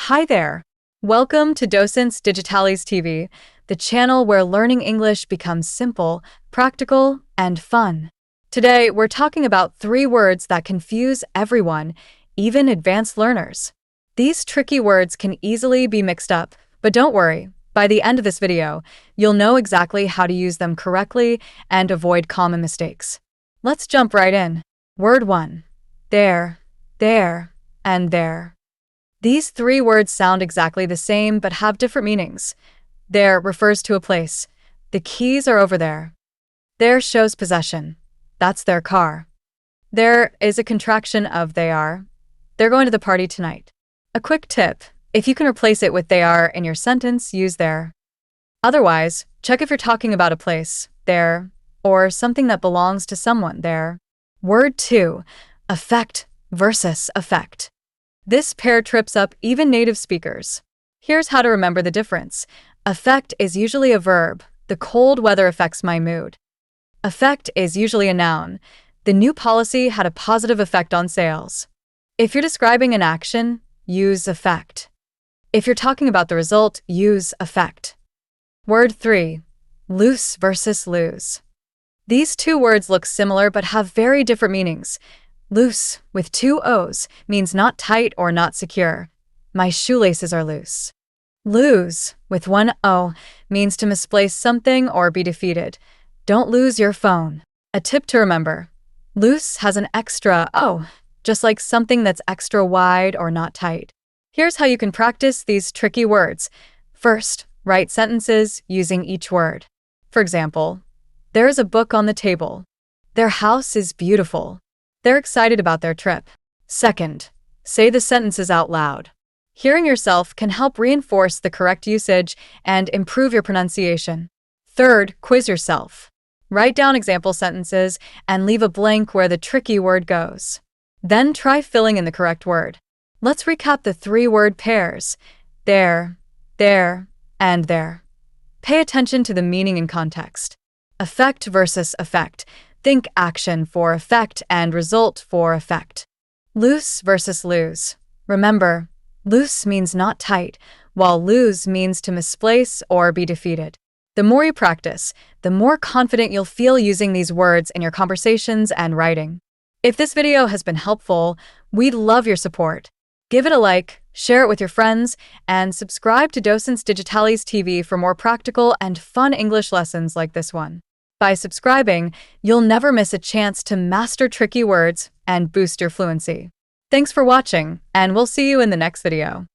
Hi there! Welcome to Docentes DigitalesTV, the channel where learning English becomes simple, practical, and fun. Today, we're talking about 3 words that confuse everyone, even advanced learners. These tricky words can easily be mixed up, but don't worry. By the end of this video, you'll know exactly how to use them correctly and avoid common mistakes. Let's jump right in. Word 1. There, and there. These 3 words sound exactly the same but have different meanings. There refers to a place. The keys are over there. There shows possession. That's their car. There is a contraction of they are. They're going to the party tonight. A quick tip: if you can replace it with they are in your sentence, use there. Otherwise, check if you're talking about a place, there, or something that belongs to someone, there. Word 2. Affect versus effect. This pair trips up even native speakers. Here's how to remember the difference. Affect is usually a verb. The cold weather affects my mood. Effect is usually a noun. The new policy had a positive effect on sales. If you're describing an action, use effect. If you're talking about the result, use effect. Word 3. Loose versus lose. These 2 words look similar but have very different meanings. Loose, with 2 O's, means not tight or not secure. My shoelaces are loose. Lose, with 1 O, means to misplace something or be defeated. Don't lose your phone. A tip to remember: loose has an extra O, just like something that's extra wide or not tight. Here's how you can practice these tricky words. First, write sentences using each word. For example, there is a book on the table. Their house is beautiful. They're excited about their trip. Second, say the sentences out loud. Hearing yourself can help reinforce the correct usage and improve your pronunciation. Third, quiz yourself. Write down example sentences and leave a blank where the tricky word goes. Then try filling in the correct word. Let's recap the 3-word pairs: there, and there. Pay attention to the meaning and context. Affect versus effect. Think action for effect and result for effect. Loose versus lose. Remember, loose means not tight, while lose means to misplace or be defeated. The more you practice, the more confident you'll feel using these words in your conversations and writing. If this video has been helpful, we'd love your support. Give it a like, share it with your friends, and subscribe to Docentes DigitalesTV for more practical and fun English lessons like this one. By subscribing, you'll never miss a chance to master tricky words and boost your fluency. Thanks for watching, and we'll see you in the next video.